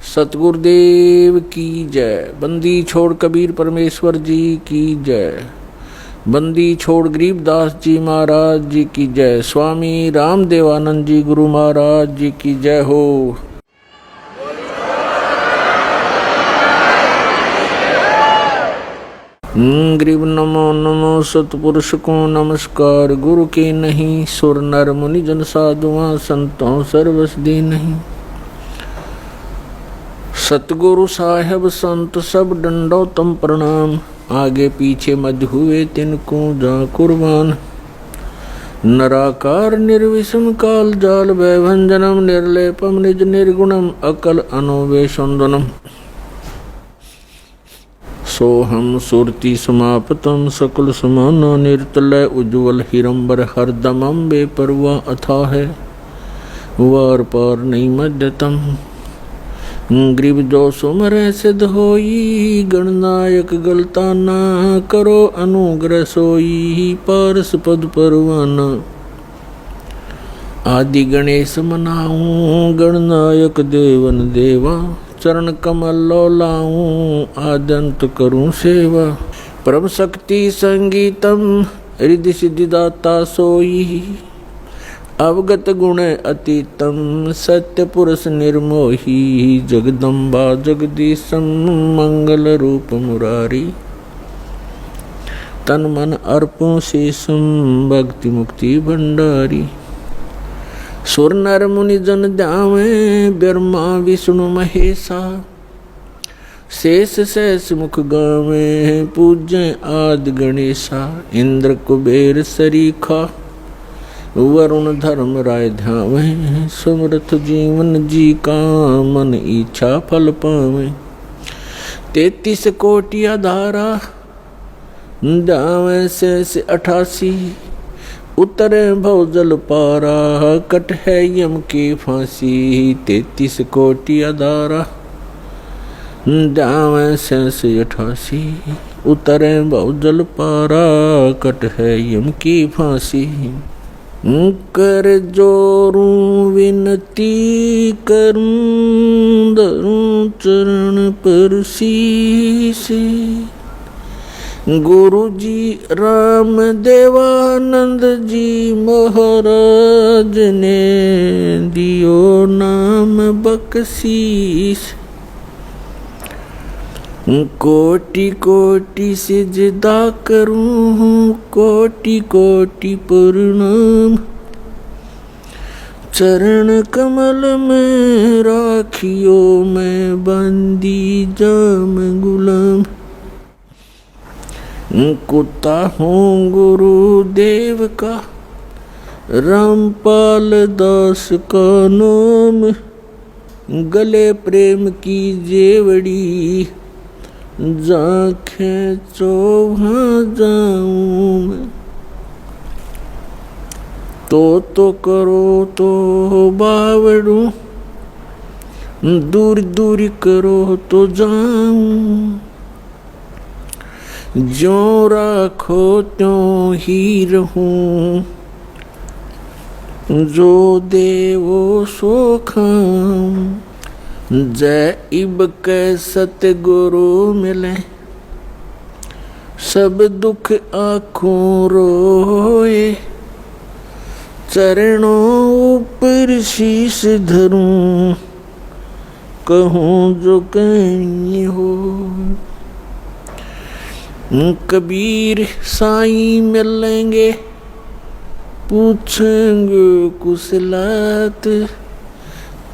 सतगुरुदेव की जय। बंदी छोड़ कबीर परमेश्वर जी की जय। बंदी छोड़ गरीबदास जी महाराज जी की जय। स्वामी रामदेवानंद जी गुरु महाराज जी की जय हो। गरीब नमो नमो सतपुरुष को नमस्कार। गुरु के नहीं सुर नर मुनि जन साधुआ संतों सर्वसदी नहीं। सतगुरु साहेब संत सब डंडो तम प्रणाम। आगे पीछे मध्य हुए तिनको जा कुर्बान। नराकार निर्विषम काल जाल वैभंजनम निर्लेपम निज निर्गुणम अकल अनोवेशंदनम। सोहम सुरति समापतम सकल समाना निर्तलय उज्ज्वल हिरंबर हरदमम बेपरवा अथा है वार पार नहीं मध्यतम। ग्रीब जो सुमर सिद्ध होई गणनायक गलता ना करो अनुग्रह सोई पारस पद परवाना। आदि गणेश मनाऊं गणनायक देवन देवा चरण कमल लो लाऊं आदंत करूं सेवा। परम शक्ति संगीतम रिद्धि सिद्धिदाता सोई अवगत गुण अतीतम सत्य पुरुष निर्मोही। जगदम्बा जगदीशम मंगल रूप मुरारी तन मन अर्पों शेषम भक्ति मुक्ति भंडारी। सुर नर मुनि जन ध्यावे ब्रह्मा विष्णु महेशा शेष शेष मुख गावे पूज्य आदि गणेशा। इंद्र कुबेर सरीखा वरुण धर्म राय ध्यावे समृत जीवन जी का मन इच्छा फल पावे। 33 कोटि आधारा ध्यावे शेष 88 उतरे भव जल पारा कट है यम की फांसी। 33 कोटि आधारा ध्यावे शेष 88 उतरे भव जल पारा कट है यम की फांसी। कर जोरूं विनती करूं धरूं चरण पर शीश। गुरु जी राम देवानंद जी महाराज ने दियो नाम बख्शीश। कोटि कोटि सिजदा करूं कोटि कोटि प्रणाम। चरण कमल में राखियो मैं बंदी जाम गुलाम। कुत्ता हूँ गुरुदेव का रामपाल दास का नाम। गले प्रेम की जेवड़ी जाखें चौहाँ जाऊं मैं। तो करो तो बावड़ू दूर दूर करो तो जाऊं। जो राखो त्यों ही रहूं जो देवो सो खाऊं। जय इब के सतगुरु मिले सब दुख आँखों रोए। चरणों ऊपर शीश धरूं कहूँ जो कहीं हो। कबीर साईं मिलेंगे पूछेंगे कुशलात।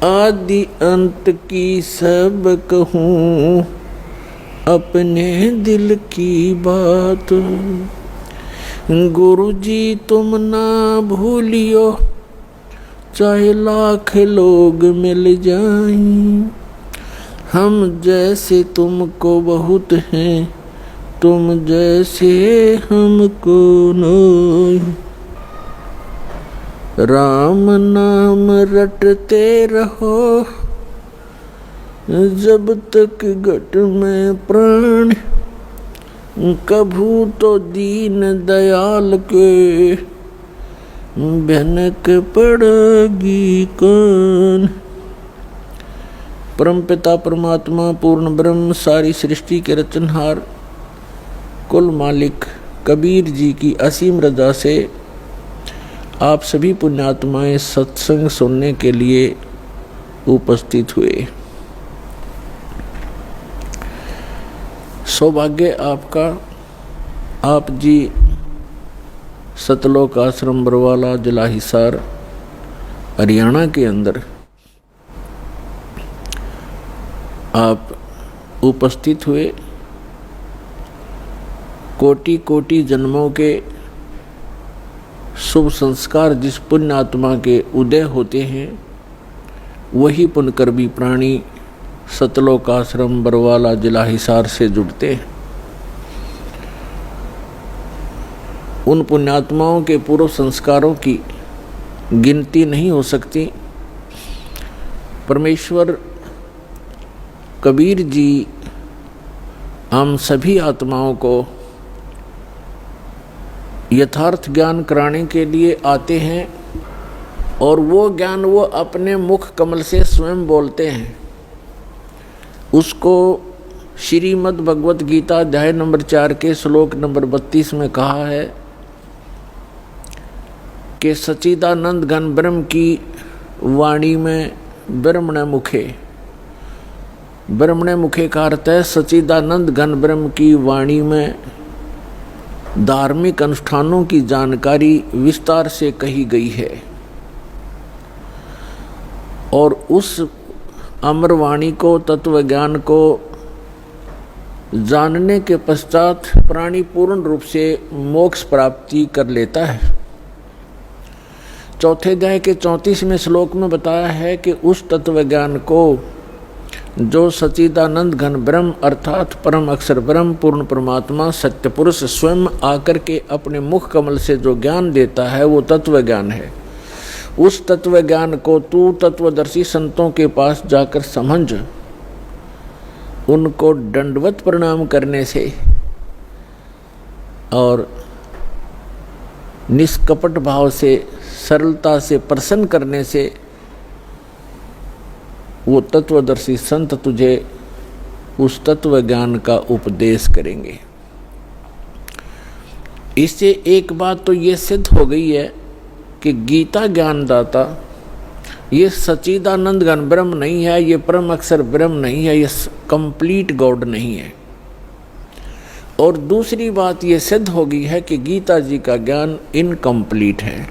आदि अंत की सब कहूँ अपने दिल की बात। गुरु जी तुम ना भूलियो चाहे लाख लोग मिल जाएं। हम जैसे तुमको बहुत हैं तुम जैसे हमको नहीं। राम नाम रटते रहो जब तक घट में प्राण। कभू तो दीन दयाल के भनक पड़ेगी कौन। परमपिता परमात्मा पूर्ण ब्रह्म सारी सृष्टि के रचनहार कुल मालिक कबीर जी की असीम रजा से आप सभी पुण्यात्माएं सत्संग सुनने के लिए उपस्थित हुए। सौभाग्य आपका, आप जी सतलोक आश्रम बरवाला जिला हिसार हरियाणा के अंदर आप उपस्थित हुए। कोटि कोटि जन्मों के शुभ संस्कार जिस पुण्य आत्मा के उदय होते हैं वही पुण्यकर्मी प्राणी सतलोक आश्रम बरवाला जिला हिसार से जुड़ते हैं। उन पुण्यात्माओं के पूर्व संस्कारों की गिनती नहीं हो सकती। परमेश्वर कबीर जी हम सभी आत्माओं को यथार्थ ज्ञान कराने के लिए आते हैं और वो ज्ञान वो अपने मुख कमल से स्वयं बोलते हैं। उसको श्रीमद् भगवत गीता अध्याय नंबर 4 के श्लोक नंबर 32 में कहा है कि सच्चिदानंद घन ब्रह्म की वाणी में ब्रह्मण मुखे, ब्रह्मण मुखे का अर्थ है सच्चिदानंद घन ब्रह्म की वाणी में धार्मिक अनुष्ठानों की जानकारी विस्तार से कही गई है। और उस अमर वाणी को, तत्व ज्ञान को जानने के पश्चात प्राणी पूर्ण रूप से मोक्ष प्राप्ति कर लेता है। चौथे अध्याय के 34वें श्लोक में बताया है कि उस तत्व ज्ञान को जो सच्चिदानंद घन ब्रह्म अर्थात परम अक्षर ब्रह्म पूर्ण परमात्मा सत्य पुरुष स्वयं आकर के अपने मुख कमल से जो ज्ञान देता है वो तत्व ज्ञान है। उस तत्व ज्ञान को तू तत्वदर्शी संतों के पास जाकर समझ, उनको दंडवत प्रणाम करने से और निष्कपट भाव से सरलता से प्रसन्न करने से वो तत्वदर्शी संत तुझे उस तत्व ज्ञान का उपदेश करेंगे। इससे एक बात तो ये सिद्ध हो गई है कि गीता ज्ञानदाता ये सच्चिदानंद घन ब्रह्म नहीं है, ये परम अक्षर ब्रह्म नहीं है, ये कंप्लीट गॉड नहीं है। और दूसरी बात ये सिद्ध हो गई है कि गीता जी का ज्ञान इनकम्प्लीट है,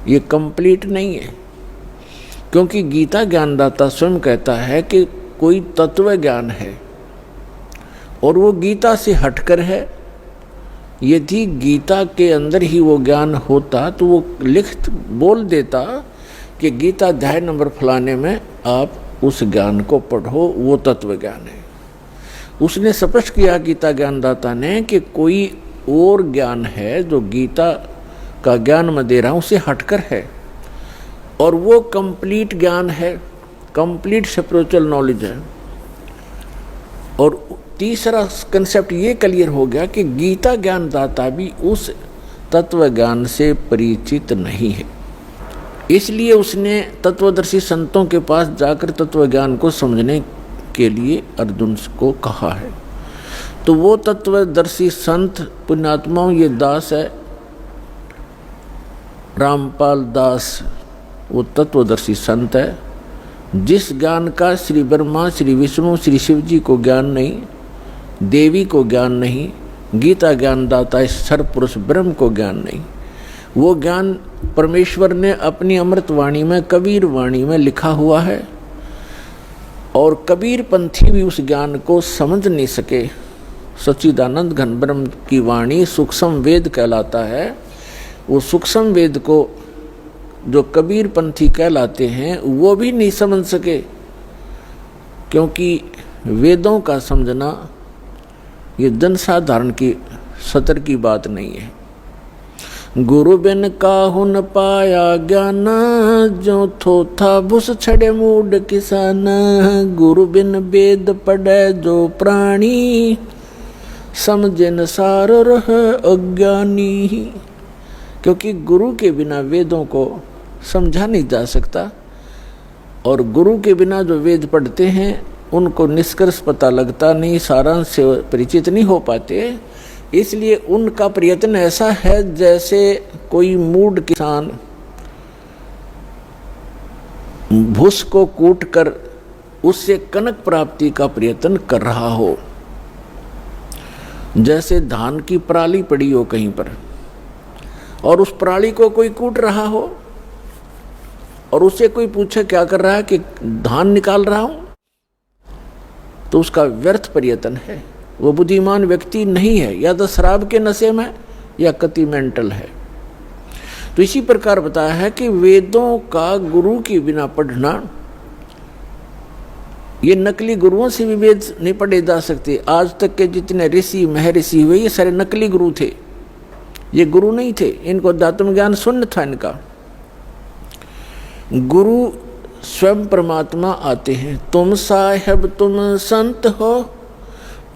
ये कंप्लीट नहीं है। क्योंकि गीता ज्ञानदाता स्वयं कहता है कि कोई तत्व ज्ञान है और वो गीता से हटकर है। यदि गीता के अंदर ही वो ज्ञान होता तो वो लिख बोल देता कि गीता अध्याय नंबर फलाने में आप उस ज्ञान को पढ़ो, वो तत्व ज्ञान है। उसने स्पष्ट किया गीता ज्ञानदाता ने कि कोई और ज्ञान है जो गीता का ज्ञान मैं दे रहा हूँ उसे हटकर है और वो कंप्लीट ज्ञान है, कंप्लीट स्पिरिचुअल नॉलेज है। और तीसरा कंसेप्ट ये क्लियर हो गया कि गीता ज्ञानदाता भी उस तत्व ज्ञान से परिचित नहीं है। इसलिए उसने तत्वदर्शी संतों के पास जाकर तत्व ज्ञान को समझने के लिए अर्जुन को कहा है। तो वो तत्वदर्शी संत पुण्यात्माओं ये दास है रामपाल दास, वो तत्वदर्शी संत है जिस ज्ञान का श्री ब्रह्मा श्री विष्णु श्री शिव जी को ज्ञान नहीं, देवी को ज्ञान नहीं, गीता ज्ञानदाता इस सर्वपुरुष ब्रह्म को ज्ञान नहीं। वो ज्ञान परमेश्वर ने अपनी अमृत वाणी में कबीर वाणी में लिखा हुआ है और कबीर पंथी भी उस ज्ञान को समझ नहीं सके। सच्चिदानंद घन ब्रह्म की वाणी सूक्ष्म वेद कहलाता है। वो सूक्ष्म वेद को जो कबीर पंथी कहलाते हैं वो भी नहीं समझ सके, क्योंकि वेदों का समझना ये जनसाधारण की सतर की बात नहीं है। गुरु बिन काहू न पाया ज्ञान, जो थोथा भुस छड़े मूड किसान। गुरु बिन वेद पढ़े जो प्राणी, समझे न सार रह अज्ञानी। क्योंकि गुरु के बिना वेदों को समझा नहीं जा सकता और गुरु के बिना जो वेद पढ़ते हैं उनको निष्कर्ष पता लगता नहीं, सारांश से परिचित नहीं हो पाते। इसलिए उनका प्रयत्न ऐसा है जैसे कोई मूढ़ किसान भूस को कूट कर उससे कनक प्राप्ति का प्रयत्न कर रहा हो। जैसे धान की पराली पड़ी हो कहीं पर और उस पराली को कोई कूट रहा हो और उससे कोई पूछे क्या कर रहा है, कि धान निकाल रहा हूं, तो उसका व्यर्थ प्रयत्न है। वो बुद्धिमान व्यक्ति नहीं है, या तो शराब के नशे में या कति मेंटल है। तो इसी प्रकार बताया है कि वेदों का गुरु के बिना पढ़ना, ये नकली गुरुओं से भी वेद नहीं पढ़े जा सकते। आज तक के जितने ऋषि महर्षि हुए ये सारे नकली गुरु थे, ये गुरु नहीं थे। इनको अध्यात्म ज्ञान शून्य था इनका। गुरु स्वयं परमात्मा आते हैं। तुम साहेब तुम संत हो,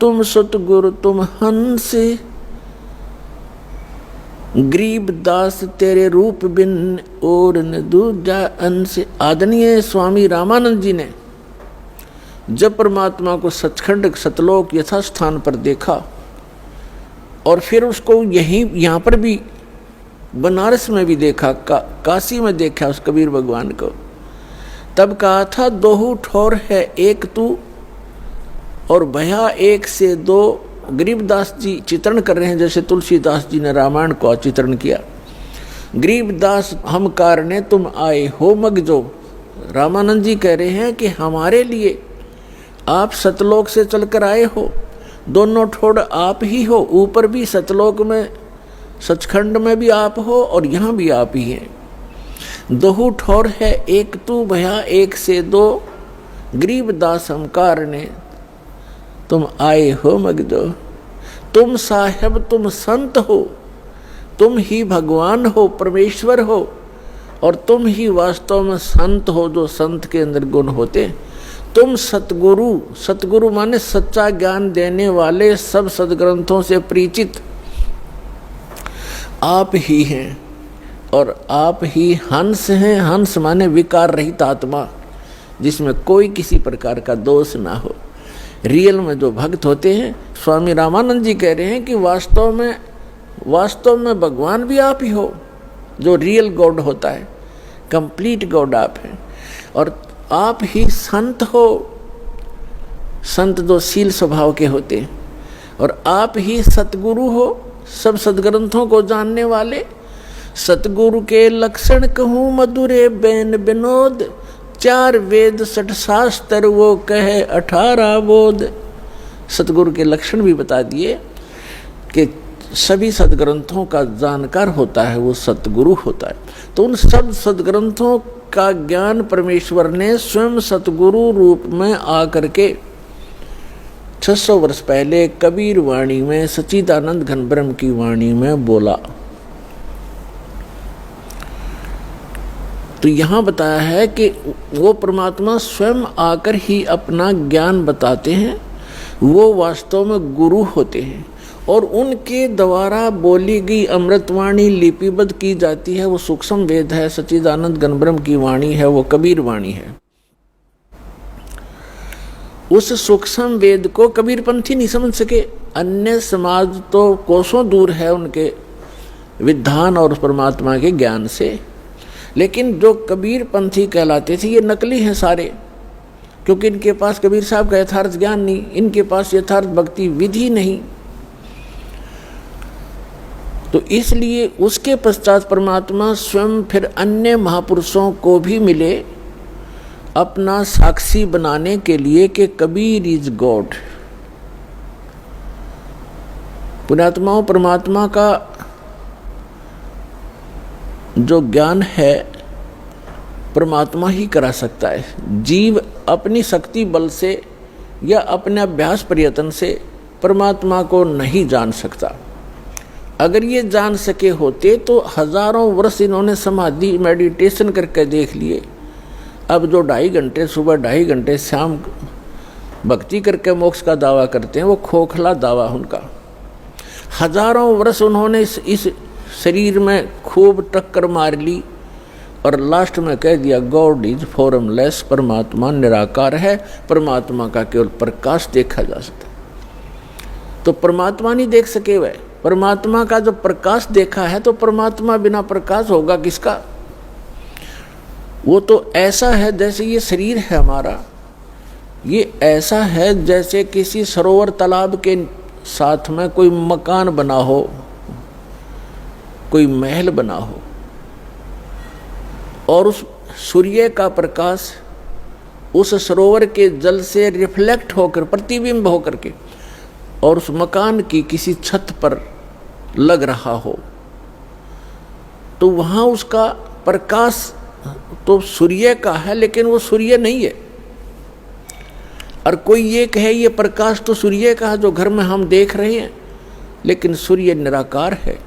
तुम सतगुरु तुम हंस, गरीब दास तेरे रूप बिन और न दूजा अंश। आदरणीय स्वामी रामानंद जी ने जब परमात्मा को सचखंड सतलोक यथास्थान पर देखा और फिर उसको यहाँ पर भी बनारस में भी देखा, काशी में देखा उस कबीर भगवान को, तब कहा था दोहू ठोर है एक तू और भया एक से दो। गरीबदास जी चित्रण कर रहे हैं जैसे तुलसीदास जी ने रामायण को चित्रण किया। गरीबदास हम कारणे तुम आए हो मगजो। रामानंद जी कह रहे हैं कि हमारे लिए आप सतलोक से चलकर आए हो, दोनों ठोड़ आप ही हो, ऊपर भी सतलोक में सचखंड में भी आप हो और यहाँ भी आप ही हैं। दोहू ठोर है एक तू भया एक से दो, गरीबदास हम कारणे तुम आए हो मगजो। तुम साहेब तुम संत हो, तुम ही भगवान हो, परमेश्वर हो, और तुम ही वास्तव में संत हो जो संत के अंदर गुण होते। तुम सतगुरु, सतगुरु माने सच्चा ज्ञान देने वाले, सब सदग्रंथों से परिचित आप ही हैं और आप ही हंस हैं। हंस माने विकार रहित आत्मा जिसमें कोई किसी प्रकार का दोष ना हो। रियल में जो भक्त होते हैं, स्वामी रामानंद जी कह रहे हैं कि वास्तव में भगवान भी आप ही हो, जो रियल गॉड होता है, कंप्लीट गॉड आप हैं। और आप ही संत हो, संत जो शील स्वभाव के होते हैं, और आप ही सतगुरु हो, सब सदग्रंथों को जानने वाले। सतगुरु के लक्षण कहूँ मधुरे बैन विनोद, चार वेद सठ शास्त्र वो कहे 18 बोध। सतगुरु के लक्षण भी बता दिए कि सभी सदग्रंथों का जानकार होता है वो सतगुरु होता है। तो उन सब सदग्रंथों का ज्ञान परमेश्वर ने स्वयं सतगुरु रूप में आकर के 600 वर्ष पहले कबीर वाणी में, सच्चिदानंद घन ब्रह्म की वाणी में बोला। तो यहाँ बताया है कि वो परमात्मा स्वयं आकर ही अपना ज्ञान बताते हैं, वो वास्तव में गुरु होते हैं और उनके द्वारा बोली गई अमृतवाणी लिपिबद्ध की जाती है। वो सूक्ष्म वेद है, सच्चिदानंद घन ब्रह्म की वाणी है, वो कबीर वाणी है। उस सूक्ष्म वेद को कबीरपंथी नहीं समझ सके। अन्य समाज तो कोसों दूर है उनके विधान और परमात्मा के ज्ञान से, लेकिन जो कबीरपंथी कहलाते थे ये नकली हैं सारे, क्योंकि इनके पास कबीर साहब का यथार्थ ज्ञान नहीं, इनके पास यथार्थ भक्ति विधि नहीं। तो इसलिए उसके पश्चात परमात्मा स्वयं फिर अन्य महापुरुषों को भी मिले अपना साक्षी बनाने के लिए कि कबीर इज गॉड। पुण्यात्माओं, परमात्मा का जो ज्ञान है परमात्मा ही करा सकता है। जीव अपनी शक्ति बल से या अपने अभ्यास प्रयत्न से परमात्मा को नहीं जान सकता। अगर ये जान सके होते तो हजारों वर्ष इन्होंने समाधि मेडिटेशन करके देख लिए। अब जो 2.5 घंटे सुबह 2.5 घंटे शाम भक्ति करके मोक्ष का दावा करते हैं वो खोखला दावा उनका। हजारों वर्ष उन्होंने इस शरीर में खूब टक्कर मार ली, और लास्ट में कह दिया गॉड इज फॉर्मलेस, परमात्मा निराकार है, परमात्मा का केवल प्रकाश देखा जा सकता है। तो परमात्मा नहीं देख सके वह, परमात्मा का जो प्रकाश देखा है तो परमात्मा बिना प्रकाश होगा किसका? वो तो ऐसा है जैसे ये शरीर है हमारा, ये ऐसा है जैसे किसी सरोवर तालाब के साथ में कोई मकान बना हो, कोई महल बना हो, और उस सूर्य का प्रकाश उस सरोवर के जल से रिफ्लेक्ट होकर, प्रतिबिंब होकर के, और उस मकान की किसी छत पर लग रहा हो, तो वहाँ उसका प्रकाश तो सूर्य का है, लेकिन वो सूर्य नहीं है। और कोई ये कहे ये प्रकाश तो सूर्य का है जो घर में हम देख रहे हैं, लेकिन सूर्य निराकार है,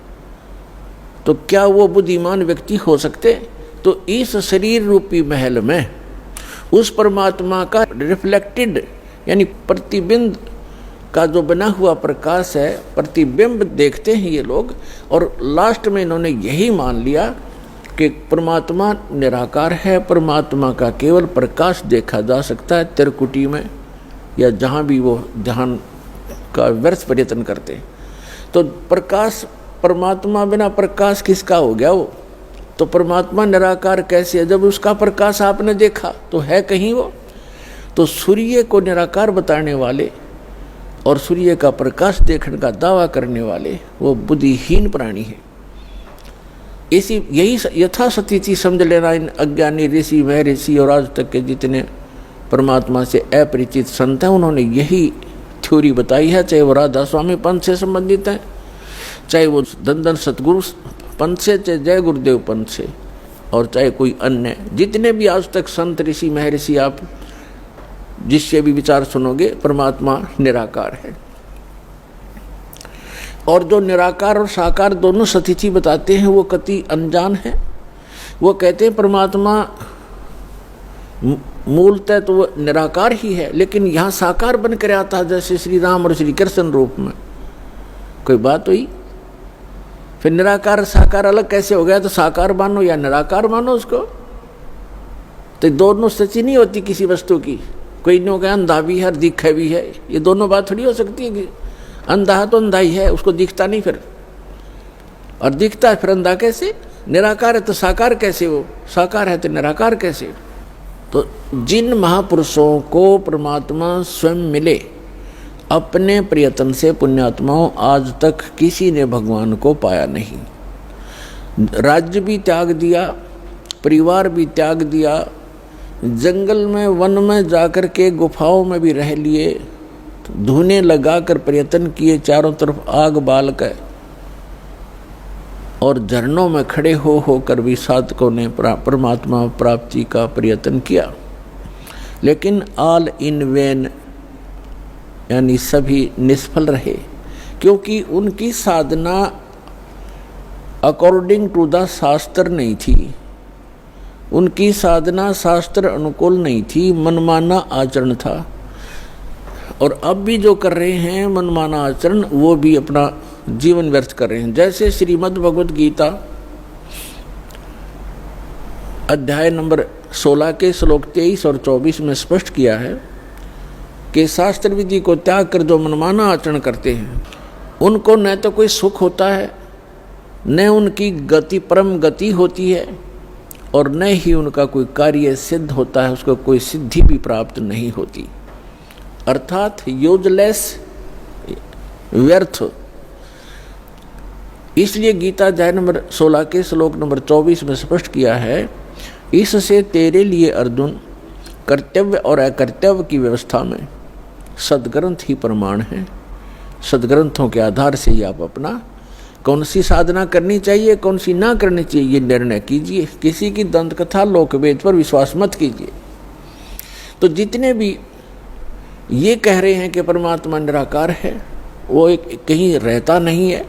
तो क्या वो बुद्धिमान व्यक्ति हो सकते? तो इस शरीर रूपी महल में उस परमात्मा का रिफ्लेक्टेड यानी प्रतिबिंब का जो बना हुआ प्रकाश है, प्रतिबिंब देखते हैं ये लोग। और लास्ट में इन्होंने यही मान लिया कि परमात्मा निराकार है, परमात्मा का केवल प्रकाश देखा जा सकता है त्रिकुटी में या जहाँ भी वो ध्यान का व्यर्थ प्रयत्न करते हैं। तो प्रकाश, परमात्मा बिना प्रकाश किसका हो गया वो? तो परमात्मा निराकार कैसे है? जब उसका प्रकाश आपने देखा तो है कहीं वो? तो सूर्य को निराकार बताने वाले और सूर्य का प्रकाश देखने का दावा करने वाले वो बुद्धिहीन प्राणी है। इसी यही यथास्थिति समझ लेना इन अज्ञानी ऋषि, महर्षि और आज तक के जितने परमात्मा से अपरिचित संत हैं, उन्होंने यही थ्योरी बताई है। चाहे वो राधा स्वामी पंथ से संबंधित हैं, चाहे वो दंदन सतगुरु पंथ से, चाहे जय गुरुदेव पंथ से, और चाहे कोई अन्य जितने भी आज तक संत ऋषि महर्षि आप जिससे भी विचार सुनोगे, परमात्मा निराकार है। और जो निराकार और साकार दोनों स्थिति बताते हैं वो कति अनजान है। वो कहते हैं परमात्मा मूलतः तो वो निराकार ही है, लेकिन यहाँ साकार बन कर आता है, जैसे श्री राम और श्री कृष्ण रूप में। कोई बात हुई? फिर निराकार साकार अलग कैसे हो गया? तो साकार मानो या निराकार मानो उसको, तो दोनों स्थिति नहीं होती किसी वस्तु की। कोई नहीं कहे अंधा भी है और दिखे भी है, ये दोनों बात थोड़ी हो सकती है कि अंधा है तो अंधा ही है, उसको दिखता नहीं फिर, और दिखता है फिर अंधा कैसे? निराकार है तो साकार कैसे? वो साकार है तो निराकार कैसे? तो जिन महापुरुषों को परमात्मा स्वयं मिले अपने प्रयत्न से, पुण्यात्माओं, आज तक किसी ने भगवान को पाया नहीं। राज्य भी त्याग दिया, परिवार भी त्याग दिया, जंगल में वन में जाकर के गुफाओं में भी रह लिए, धुने लगाकर प्रयत्न किए, चारों तरफ आग बाल कर, और झरनों में खड़े हो कर भी साधकों ने परमात्मा प्राप्ति का प्रयत्न किया, लेकिन ऑल इन वेन यानी सभी निष्फल रहे, क्योंकि उनकी साधना अकॉर्डिंग टू द शास्त्र नहीं थी, उनकी साधना शास्त्र अनुकूल नहीं थी, मनमाना आचरण था। और अब भी जो कर रहे हैं मनमाना आचरण, वो भी अपना जीवन व्यर्थ कर रहे हैं। जैसे श्रीमद् भगवद गीता अध्याय नंबर 16 के श्लोक 23 और 24 में स्पष्ट किया है कि शास्त्र विधि को त्याग कर जो मनमाना आचरण करते हैं उनको न तो कोई सुख होता है, न उनकी गति परम गति होती है, और न ही उनका कोई कार्य सिद्ध होता है, उसको कोई सिद्धि भी प्राप्त नहीं होती, अर्थात यूजलेस, व्यर्थ। इसलिए गीता अध्याय नंबर 16 के श्लोक नंबर 24 में स्पष्ट किया है, इससे तेरे लिए अर्जुन कर्तव्य और अकर्तव्य की व्यवस्था में सदग्रंथ ही प्रमाण है। सदग्रंथों के आधार से ही आप अपना कौन सी साधना करनी चाहिए, कौन सी ना करनी चाहिए, ये निर्णय कीजिए। किसी की दंत कथा लोकवेद पर विश्वास मत कीजिए। तो जितने भी ये कह रहे हैं कि परमात्मा निराकार है, वो एक कहीं रहता नहीं है,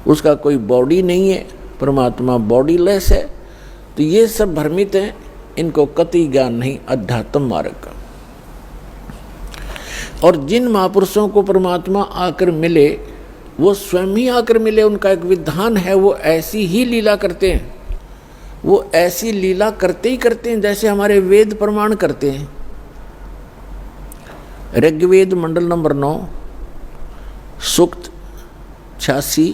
उसका कोई बॉडी नहीं है, परमात्मा बॉडीलेस है, तो ये सब भ्रमित हैं, इनको कतई ज्ञान नहीं अध्यात्म मार्ग का। और जिन महापुरुषों को परमात्मा आकर मिले वो स्वयं ही आकर मिले, उनका एक विधान है, वो ऐसी ही लीला करते हैं, वो ऐसी लीला करते ही करते हैं जैसे हमारे वेद प्रमाण करते हैं। ऋग्वेद मंडल नंबर 9 सूक्त 86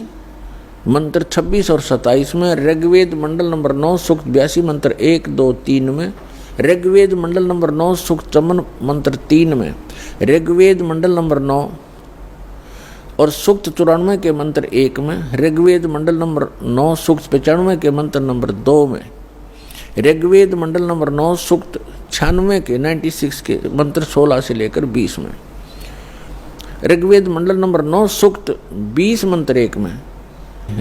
मंत्र 26 और 27 में, ऋग्वेद मंडल नंबर 9 सूक्त 82 मंत्र 1, 2, 3 में, ऋग्वेद मंडल नंबर 9 सूक्त 54 मंत्र 3 में, ऋग्वेद मंडल नंबर 9 और सूक्त 94 के मंत्र 1 में, ऋग्वेद मंडल नंबर 9 सूक्त 95 के मंत्र नंबर 2 में, ऋग्वेद मंडल नंबर 9 सूक्त 96 के 96 के मंत्र 16 से लेकर 20 में, ऋग्वेद मंडल नंबर 9 सूक्त 20 मंत्र 1 में,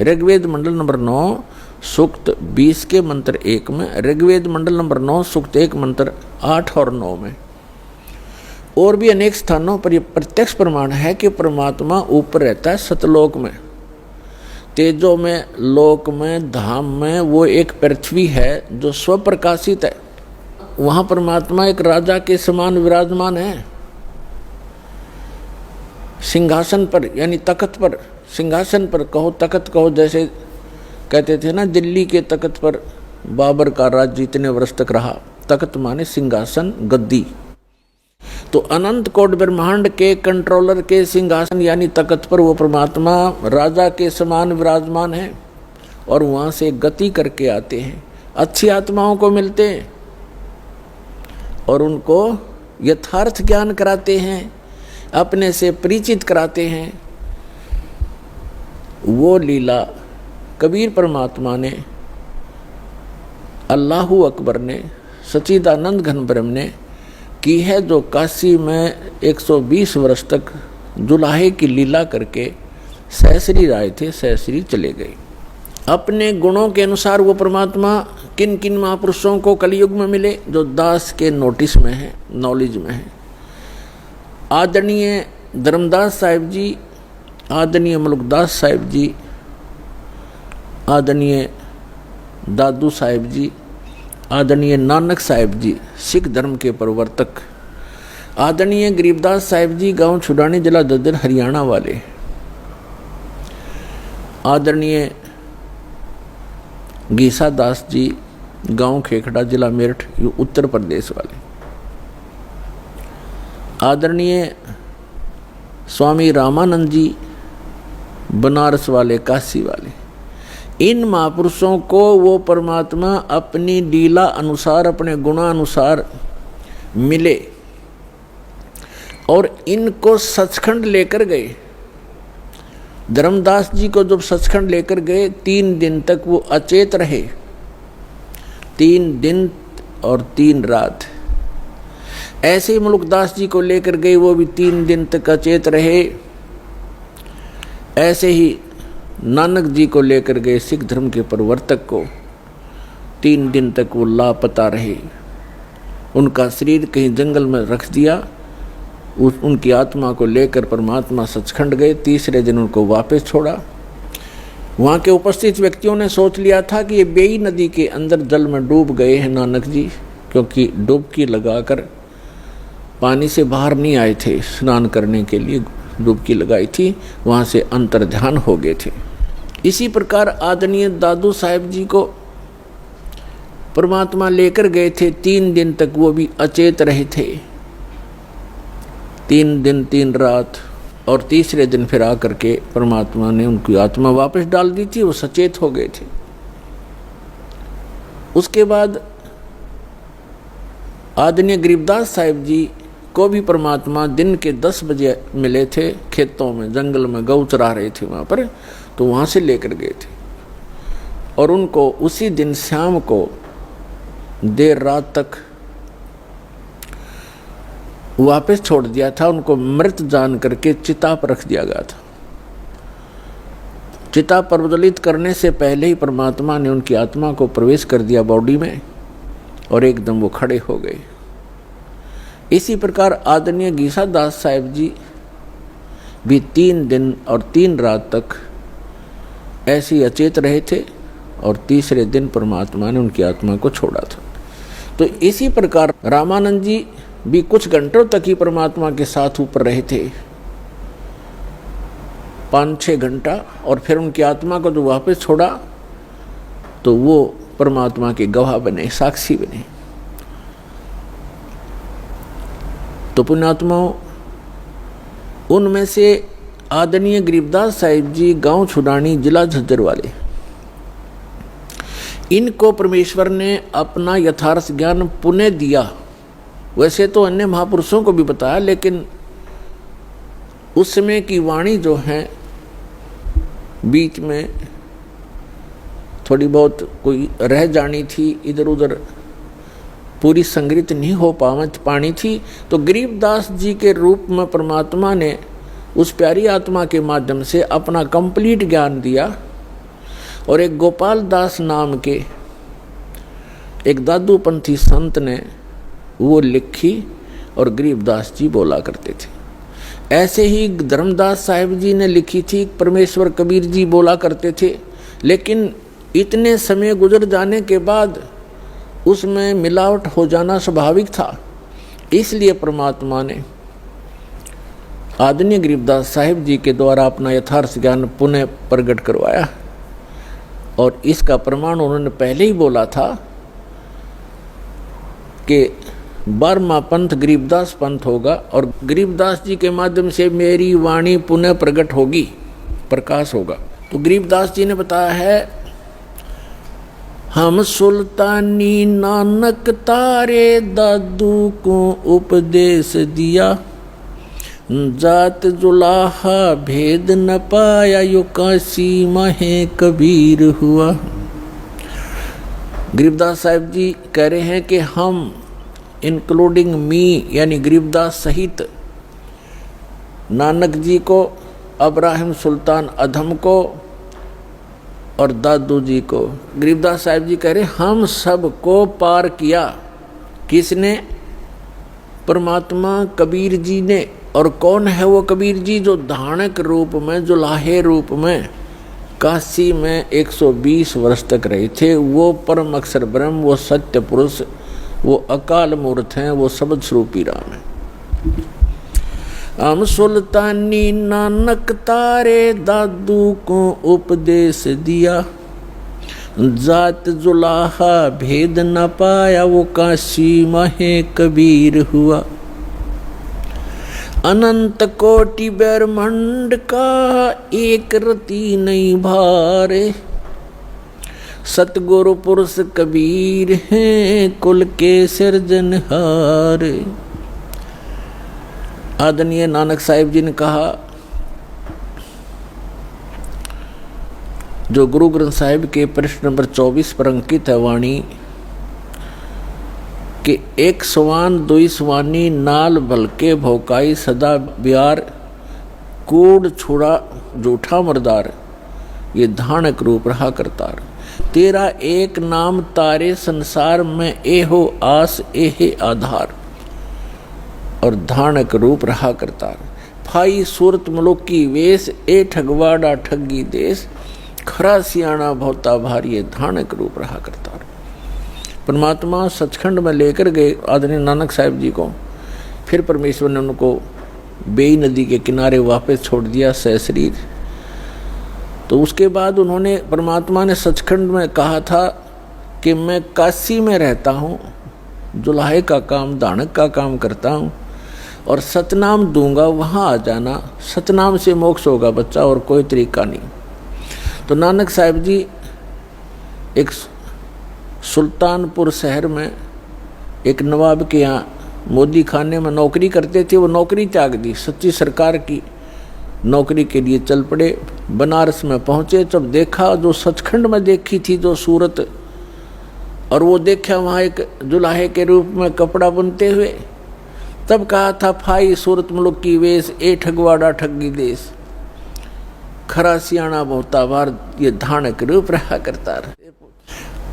ऋग्वेद मंडल नंबर 9 सूक्त 20 के मंत्र 1 में, ऋग्वेद मंडल नंबर 9 सूक्त 1 मंत्र 8 और 9 में। और भी अनेक स्थानों पर यह प्रत्यक्ष प्रमाण है कि परमात्मा ऊपर रहता है सतलोक में, तेजो में, लोक में, धाम में। वो एक पृथ्वी है जो स्वप्रकाशित है, वहाँ परमात्मा एक राजा के समान विराजमान है सिंहासन पर, यानी तख्त पर। सिंहासन पर कहो, तख्त कहो, जैसे कहते थे ना दिल्ली के तख्त पर बाबर का राज्य इतने वर्ष तक रहा। तख्त माने सिंहासन, गद्दी। तो अनंत कोट ब्रह्मांड के कंट्रोलर के सिंहासन यानी तख्त पर वो परमात्मा राजा के समान विराजमान है और वहाँ से गति करके आते हैं, अच्छी आत्माओं को मिलते हैं और उनको यथार्थ ज्ञान कराते हैं, अपने से परिचित कराते हैं। वो लीला कबीर परमात्मा ने, अल्लाहु अकबर ने, सच्चिदानंद घन ब्रह्म ने की है, जो काशी में 120 वर्ष तक जुलाहे की लीला करके सहस्री आए थे, सहस्री चले गए। अपने गुणों के अनुसार वो परमात्मा किन किन महापुरुषों को कलयुग में मिले, जो दास के नोटिस में है, नॉलेज में है। आदरणीय धर्मदास साहिब जी, आदरणीय मुल्कदास साहिब जी, आदरणीय दादू साहिब जी, आदरणीय नानक साहिब जी सिख धर्म के प्रवर्तक, आदरणीय गरीबदास साहिब जी गांव छुड़ानी जिला ददर हरियाणा वाले, आदरणीय गीसा दास जी गांव खेखड़ा जिला मेरठ उत्तर प्रदेश वाले, आदरणीय स्वामी रामानंद जी बनारस वाले, काशी वाले। इन महापुरुषों को वो परमात्मा अपनी लीला अनुसार, अपने गुणानुसार मिले और इनको सचखंड लेकर गए। धर्मदास जी को जब सचखंड लेकर गए, 3 दिन तक वो अचेत रहे, 3 दिन और 3 रात। ऐसे ही मुल्कदास जी को लेकर गए, वो भी 3 दिन तक अचेत रहे। ऐसे ही नानक जी को लेकर गए, सिख धर्म के प्रवर्तक को, 3 दिन तक वो लापता रहे। उनका शरीर कहीं जंगल में रख दिया, उनकी आत्मा को लेकर परमात्मा सचखंड गए। तीसरे दिन उनको वापस छोड़ा। वहाँ के उपस्थित व्यक्तियों ने सोच लिया था कि ये बेई नदी के अंदर जल में डूब गए हैं नानक जी, क्योंकि डुबकी लगाकर पानी से बाहर नहीं आए थे, स्नान करने के लिए डुबकी लगाई थी, वहाँ से अंतर्ध्यान हो गए थे। इसी प्रकार आदरणीय दादू साहिब जी को परमात्मा लेकर गए थे, 3 दिन तक वो भी अचेत रहे थे, 3 दिन 3 रात। और तीसरे दिन फिर आकर के परमात्मा ने उनकी आत्मा वापस डाल दी थी, वो सचेत हो गए थे। उसके बाद आदरणीय गरीबदास साहिब जी को भी परमात्मा दिन के 10 बजे मिले थे, खेतों में, जंगल में गौ चरा रहे थे वहाँ पर, तो वहाँ से लेकर गए थे और उनको उसी दिन शाम को देर रात तक वापस छोड़ दिया था। उनको मृत जान करके चिता पर रख दिया गया था। चिता प्रज्वलित करने से पहले ही परमात्मा ने उनकी आत्मा को प्रवेश कर दिया बॉडी में और एकदम वो खड़े हो गए। इसी प्रकार आदरणीय गीसा दास साहिब जी भी 3 दिन और 3 रात तक ऐसे ही अचेत रहे थे और तीसरे दिन परमात्मा ने उनकी आत्मा को छोड़ा था। तो इसी प्रकार रामानंद जी भी कुछ घंटों तक ही परमात्मा के साथ ऊपर रहे थे, 5-6 घंटा, और फिर उनकी आत्मा को जो वापस छोड़ा तो वो परमात्मा के गवाह बने, साक्षी बने। तो पुण्यात्माओं, उनमें से आदरणीय गरीबदास साहिब जी, गांव छुडानी, जिला झज्जर वाले, इनको परमेश्वर ने अपना यथार्थ ज्ञान पुनः दिया। वैसे तो अन्य महापुरुषों को भी बताया, लेकिन उस समय की वाणी जो है बीच में थोड़ी बहुत कोई रह जानी थी, इधर उधर पूरी संग्रहित नहीं हो पानी थी। तो गरीबदास जी के रूप में परमात्मा ने उस प्यारी आत्मा के माध्यम से अपना कंप्लीट ज्ञान दिया। और एक गोपाल दास नाम के एक दादूपंथी संत ने वो लिखी और गरीबदास जी बोला करते थे। ऐसे ही धर्मदास साहिब जी ने लिखी थी, परमेश्वर कबीर जी बोला करते थे। लेकिन इतने समय गुजर जाने के बाद उसमें मिलावट हो जाना स्वाभाविक था, इसलिए परमात्मा ने आदरणीय गरीबदास साहिब जी के द्वारा अपना यथार्थ ज्ञान पुनः प्रकट करवाया। और इसका प्रमाण उन्होंने पहले ही बोला था कि 12वां पंथ गरीबदास पंथ होगा और गरीबदास जी के माध्यम से मेरी वाणी पुनः प्रकट होगी, प्रकाश होगा। तो गरीबदास जी ने बताया है, हम सुल्तानी नानक तारे दादू को उपदेश दिया, जात जुलाहा भेद न पाया, यो काशी महे कबीर हुआ। गरीबदास साहिब जी कह रहे हैं कि हम इंक्लूडिंग मी यानी गरीबदास सहित नानक जी को, अब्राहिम सुल्तान अधम को और दादू जी को, गरीबदास साहिब जी कह रहे हम सब को पार किया। किसने? परमात्मा कबीर जी ने। और कौन है वो कबीर जी? जो धानक रूप में, जुलाहे रूप में काशी में 120 वर्ष तक रहे थे। वो परम अक्षर ब्रह्म, वो सत्य पुरुष, वो अकाल मूर्त हैं, वो शब्द स्वरूपी राम है। हम सुल्तानी नानक तारे दादू को उपदेश दिया, जात जुलाहा भेद न पाया, वो काशी महे कबीर हुआ। अनंत कोटि ब्रह्मांड का एक रति नहीं भारे, सतगुरु पुरुष कबीर हैं कुल के सिरजनहार। आदरणीय नानक साहिब जी ने कहा, जो गुरु ग्रंथ साहिब के पृष्ठ नंबर 24 पर अंकित है वाणी कि एक सवान दुई सवानी नाल भलके भौकाई सदा बिहार, कूड़ छुड़ा झूठा मरदार, ये धानक रूप रहा करतार। तेरा एक नाम तारे संसार में, एहो आस एहे आधार, और धानक रूप रहा करतार। फाई सूरत मुलुक की वेश, ए ठगवाड़ा ठगी देश, खरा सियाणा भौता भारी, धानक रूप रहा करतार। परमात्मा सचखंड में लेकर गए आदरणीय नानक साहिब जी को। फिर परमेश्वर ने उनको बेई नदी के किनारे वापस छोड़ दिया सशरीर। तो उसके बाद उन्होंने, परमात्मा ने सचखंड में कहा था कि मैं काशी में रहता हूँ, जुलाहे का काम, दानक का काम करता हूँ और सतनाम दूंगा, वहाँ आ जाना, सतनाम से मोक्ष होगा बच्चा, और कोई तरीका नहीं। तो नानक साहिब जी एक सुल्तानपुर शहर में एक नवाब के यहाँ मोदी खाने में नौकरी करते थे। वो नौकरी त्याग दी, सच्ची सरकार की नौकरी के लिए चल पड़े। बनारस में पहुँचे, जब देखा जो सचखंड में देखी थी जो सूरत, और वो देखा वहाँ एक जुलाहे के रूप में कपड़ा बुनते हुए, तब कहा था फाई सूरत मुलुक की वेश, ए ठगवाड़ा ठगी देश, खरा सियाणा बहुता बार, ये धानक रूप रहा करता रहा।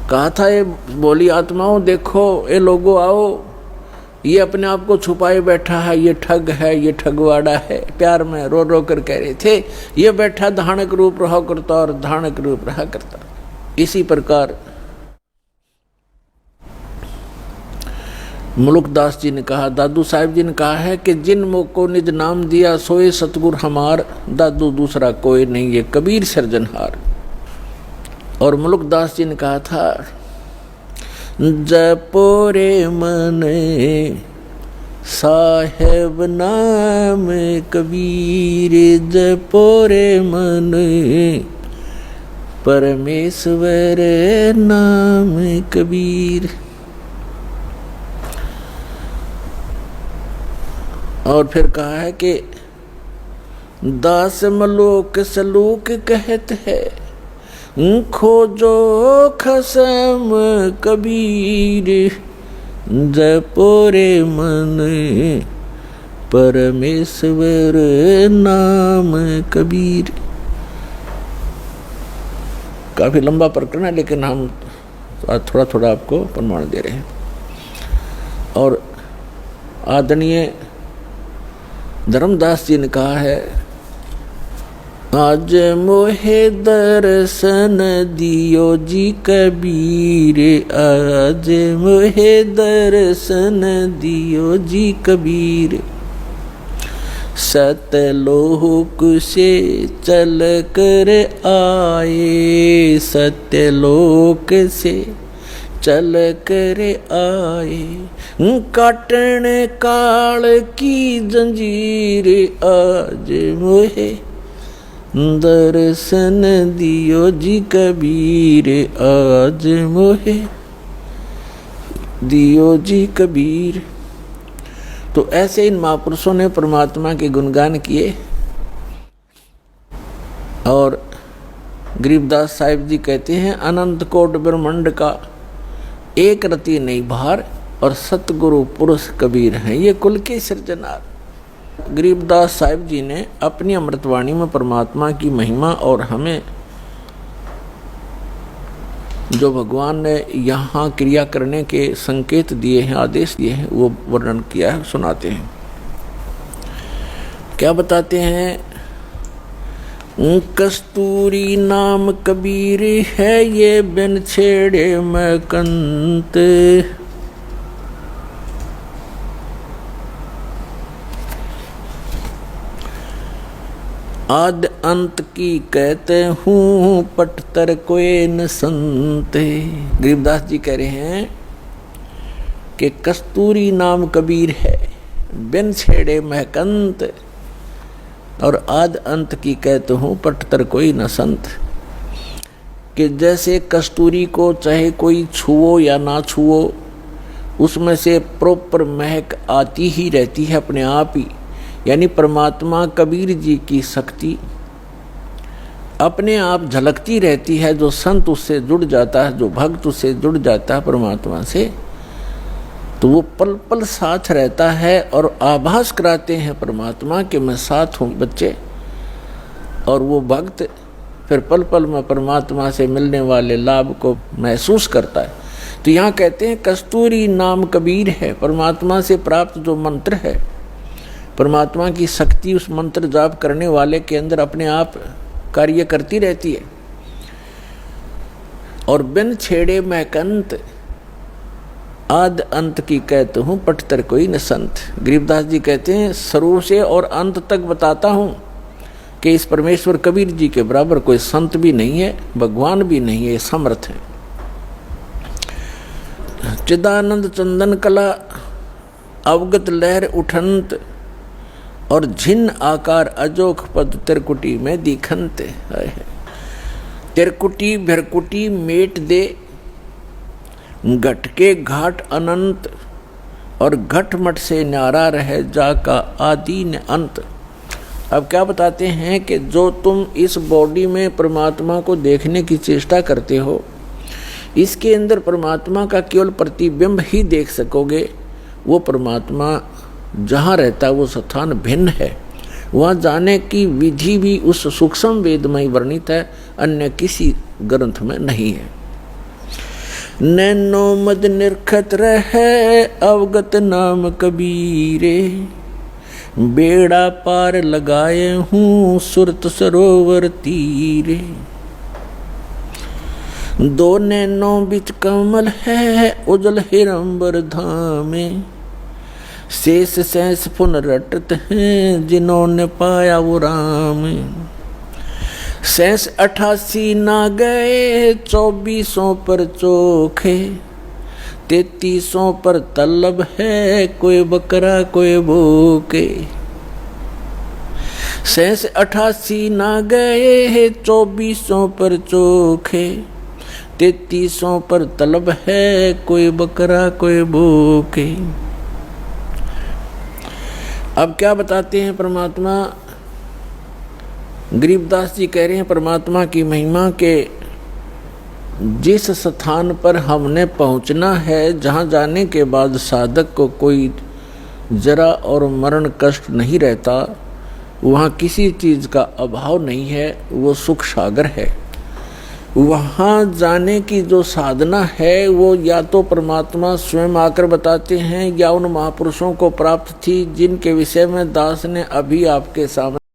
कहा था ये बोली आत्माओं, देखो ये लोगों आओ, ये अपने आप को छुपाए बैठा है, ये ठग है, ये ठगवाड़ा है। प्यार में रो रो कर कह रहे थे, ये बैठा धानक रूप रहा करता और धानक रूप रहा करता। इसी प्रकार मुलुकदास जी ने कहा, दादू साहिब जी ने कहा है कि जिन मुख को निज नाम दिया, सोए सतगुर हमार, दादू दूसरा कोई नहीं, ये कबीर सिरजनहार। और मुलुकदास जी ने कहा था जपो रे मन साहेब नाम कबीर, जपो रे मन परमेश्वर नाम कबीर। और फिर कहा है कि दास मलोक सलूक कहत है, खोजो खसम कबीर, जपो रे मन परमेश्वर नाम कबीर। काफी लंबा प्रकरण है, लेकिन हम थोड़ा थोड़ा आपको प्रमाण दे रहे हैं। और आदरणीय धर्मदास जी ने कहा है, आज मोहे दर्शन दियो जी कबीर, आज मोहे दर्शन दियो जी कबीर, सत्यलोक से चल कर आए, सत्यलोक से चल कर आए, काटन काल की जंजीर, आज मोहे दर्शन दियो जी कबीर, आज मोहे दियो जी कबीर। तो ऐसे इन महापुरुषों ने परमात्मा के गुणगान किए। और गरीबदास साहिब जी कहते हैं, अनंत कोट ब्रह्मांड का एक रति नहीं भार, और सतगुरु पुरुष कबीर हैं ये कुल के सृजनार। गरीबदास साहिब जी ने अपनी अमृतवाणी में परमात्मा की महिमा और हमें जो भगवान ने यहाँ क्रिया करने के संकेत दिए हैं, आदेश दिए हैं, वो वर्णन किया है, सुनाते हैं। क्या बताते हैं? कस्तूरी नाम कबीर है ये बिन छेड़े मैं कंत, आद अंत की कहते हूँ पटतर कोई न संत। गरीबदास जी कह रहे हैं कि कस्तूरी नाम कबीर है बिन छेड़े महकंत, और आद अंत की कहते हूँ पटतर कोई न संत। कि जैसे कस्तूरी को चाहे कोई छुओ या ना छुओ, उसमें से प्रॉपर महक आती ही रहती है अपने आप ही। यानी परमात्मा कबीर जी की शक्ति अपने आप झलकती रहती है। जो संत उससे जुड़ जाता है, जो भक्त उससे जुड़ जाता है परमात्मा से, तो वो पल पल साथ रहता है और आभास कराते हैं परमात्मा कि मैं साथ हूँ बच्चे। और वो भक्त फिर पल पल में परमात्मा से मिलने वाले लाभ को महसूस करता है। तो यहाँ कहते हैं कस्तूरी नाम कबीर है, परमात्मा से प्राप्त जो मंत्र है, परमात्मा की शक्ति उस मंत्र जाप करने वाले के अंदर अपने आप कार्य करती रहती है। और बिन छेड़े महकंत, आद अंत की कहते हूँ पटतर कोई न संत। गरीबदास जी कहते हैं शुरू से और अंत तक बताता हूँ कि इस परमेश्वर कबीर जी के बराबर कोई संत भी नहीं है, भगवान भी नहीं है, समर्थ है। चिदानंद चंदन कला अवगत लहर उठंत, और झिन्न आकार अजोख पद तिरकुटी में दिखंत। तिरकुटी भरकुटी मेट दे, घट के घाट अनंत, और घट मट से न्यारा रहे जाका आदि न अंत। अब क्या बताते हैं कि जो तुम इस बॉडी में परमात्मा को देखने की चेष्टा करते हो, इसके अंदर परमात्मा का केवल प्रतिबिंब ही देख सकोगे। वो परमात्मा जहाँ रहता है वो स्थान भिन्न है। वहाँ जाने की विधि भी उस सूक्ष्म वेद में ही वर्णित है, अन्य किसी ग्रंथ में नहीं है। नैनो मद निरखत रहे अवगत नाम कबीरे, बेड़ा पार लगाए हूँ सुरत सरोवर तीरे। दो नैनों बिच कमल है उजल हिरंबर धामे, शेष सैंस पुन रटत हैं जिन्होंने पाया वो राम। सैंस 88 ना गए 2400 पर चोखे, 3300 पर तलब है, कोई बकरा कोई भूखे। 88 ना गए है, 2400 पर चोखे। 3300 पर तलब है, कोई बकरा कोई भूखे। अब क्या बताते हैं परमात्मा? गरीबदास जी कह रहे हैं परमात्मा की महिमा के जिस स्थान पर हमने पहुंचना है, जहां जाने के बाद साधक को कोई जरा और मरण कष्ट नहीं रहता, वहाँ किसी चीज़ का अभाव नहीं है, वो सुख सागर है। वहाँ जाने की जो साधना है वो या तो परमात्मा स्वयं आकर बताते हैं या उन महापुरुषों को प्राप्त थी जिनके विषय में दास ने अभी आपके सामने